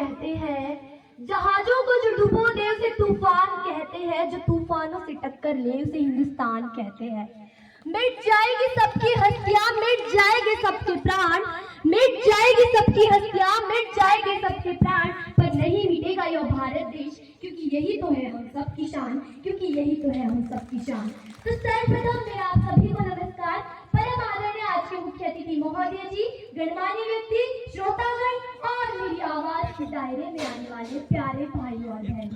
कहते हैं, जहाजों को जो डुबो दे उसे तूफान कहते हैं, जो तूफानों से टक्कर ले उसे हिंदुस्तान कहते हैं। मिट जाएगी सबकी हस्तियां, मिट जाएंगे सबके प्राण, मिट जाएगी सबकी हस्तियां, मिट जाएंगे सबके प्राण, पर नहीं मिटेगा यह भारत देश, क्योंकि यही तो है हम सबकी शान, क्योंकि यही तो है हम सबकी शान। तो सर्वप्रथम मेरा आप सभी को नमस्कार। परम आदरणीय आज के मुख्य अतिथि महोदय जी, गणमान्य व्यक्ति, श्रोतागण और मेरी आवाज के दायरे में आने वाले प्यारे भाई और बहन,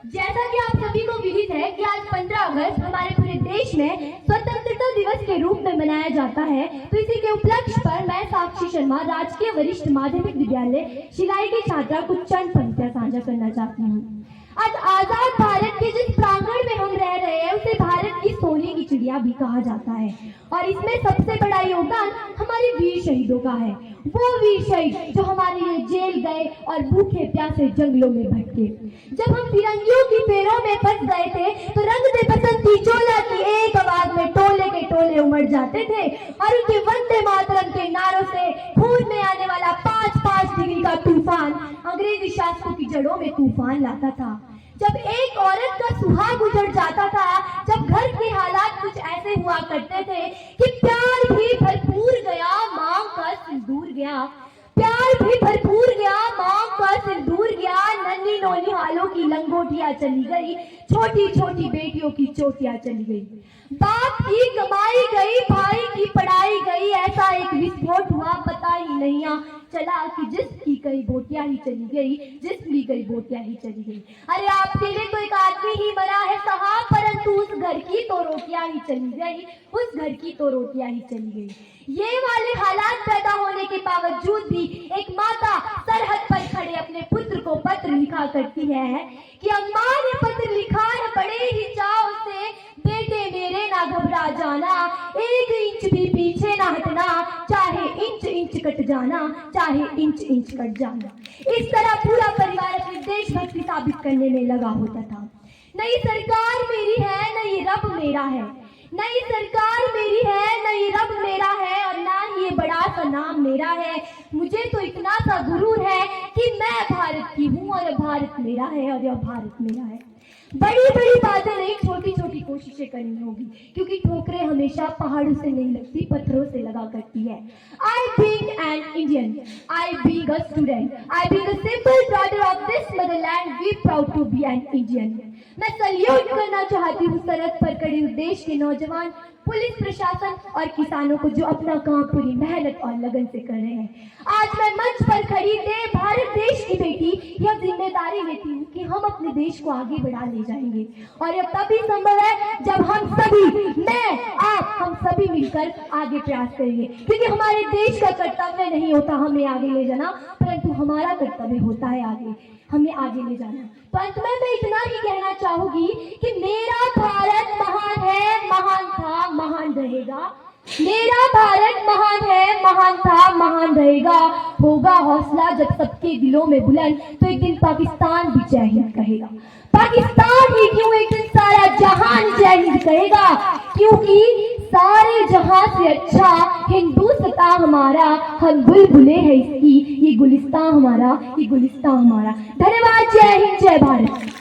जैसा कि आप सभी को विदित है कि आज 15 अगस्त हमारे पूरे देश में स्वतंत्रता दिवस के रूप में मनाया जाता है। तो इसी के उपलक्ष्य पर मैं साक्षी शर्मा राजकीय वरिष्ठ माध्यमिक विद्यालय शिलाई की छात्रा कुछ चंद पंक्तियां साझा करना चाहती हूँ। आज आजाद भारत के जिस प्रांगण में हम रह रहे हैं उसे भारत की सोने की चिड़िया भी कहा जाता है, और इसमें सबसे बड़ा योगदान हमारे वीर शहीदों का है। वो वीर शहीद जो हमारे लिए जेल गए और भूखे प्यासे जंगलों में भटके। जब हम फिरंगियों की पैरों में फंस गए थे तो रंग दे बसंती चोला की एक आवाज में टोले के टोले उमड़ जाते थे, और उनके वंदे मातरम के नारों से खून में आने वाला 5-5 डिग्री का तूफान अंग्रेजी शासकों की जड़ों में तूफान लाता था। जब एक औरत का सुहाग उजड़ जाता था, जब घर के हालात कुछ ऐसे हुआ करते थे कि प्यार भी भरपूर गया, मांग का सिंदूर गया, प्यार भी भरपूर गया, मांग का सिंदूर गया, नन्ही नोनी हालों की लंगोटियां चली गई, छोटी छोटी बेटियों की चोटियां चली गई, बाप की कमाई गई, भाई की पढ़ाई गई, ऐसा एक विस्फोट हुआ पता ही नहीं चला कि जिसकी कई बोटियां ही चली गई, जिसकी कई बोटियां ही चली गई। अरे आपके लिए तो एक आदमी ही मरा है साहब, परंतु उस घर की तो रोटियां ही चली गई, उस घर की तो रोटियां ही चली गई। ये वाले हालात पैदा होने के बावजूद भी एक माता सरहद पर खड़े अपने पुत्र को पत्र लिखा करती है कि अम्मा ने पत्र लिखा है बड़े ही चाव से, बेटे मेरे ना घबरा जाना, 1 इंच भी पीछे ना हटना, चाहे इंच इंच कट जाना, चाहे इंच इंच कट जाना। इस तरह पूरा परिवार अपनी देशभक्ति साबित करने में लगा होता था। नई सरकार मेरी है, नई रब मेरा है, नई सरकार मेरी है, नई रब मेरा है, और ना ही ये बड़ा सा नाम मेरा है। मुझे तो इतना सा गुरूर है कि मैं भारत की हूँ और भारत मेरा है, और यह भारत मेरा है। बड़ी बड़ी बातें नहीं, छोटी छोटी कोशिशें करनी होगी, क्योंकि ठोकरें हमेशा पहाड़ों से नहीं लगती, पत्थरों से लगा करती है। I being an Indian, I being a student, I being a simple daughter of this motherland, we proud to be an Indian। मैं सल्यूट करना चाहती हूँ सरहद पर खड़े देश के नौजवान, पुलिस प्रशासन और किसानों को जो अपना काम पूरी मेहनत और लगन से कर रहे हैं। आज मैं मंच पर खड़ी भारत देश की बेटी यह जिम्मेदारी लेती हूँ कि हम अपने देश को आगे बढ़ा ले जाएंगे, और यह तभी संभव है जब हम सभी, मैं, आप, हम सभी मिलकर आगे प्रयास करेंगे, क्योंकि हमारे देश का कर्तव्य नहीं होता हमें आगे ले जाना, परंतु हमारा कर्तव्य होता है हमें आगे ले जाना। तो अंत में मैं इतना ही कहना चाहूंगी कि मेरा भारत महान है, महान था, महान रहेगा। मेरा भारत महान है, महान था, महान रहेगा। होगा हौसला जब सबके दिलों में बुलंद, तो एक दिन पाकिस्तान भी जय हिंद कहेगा। पाकिस्तान ही क्यों, एक दिन सारा जहान जय हिंद कहेगा, क्योंकि सारे जहां से अच्छा हिंदुस्तान हमारा, हम बुलबुले हैं इसकी, ये गुलिस्तान हमारा, ये गुलिस्तान हमारा। धन्यवाद। जय हिंद, जय भारत।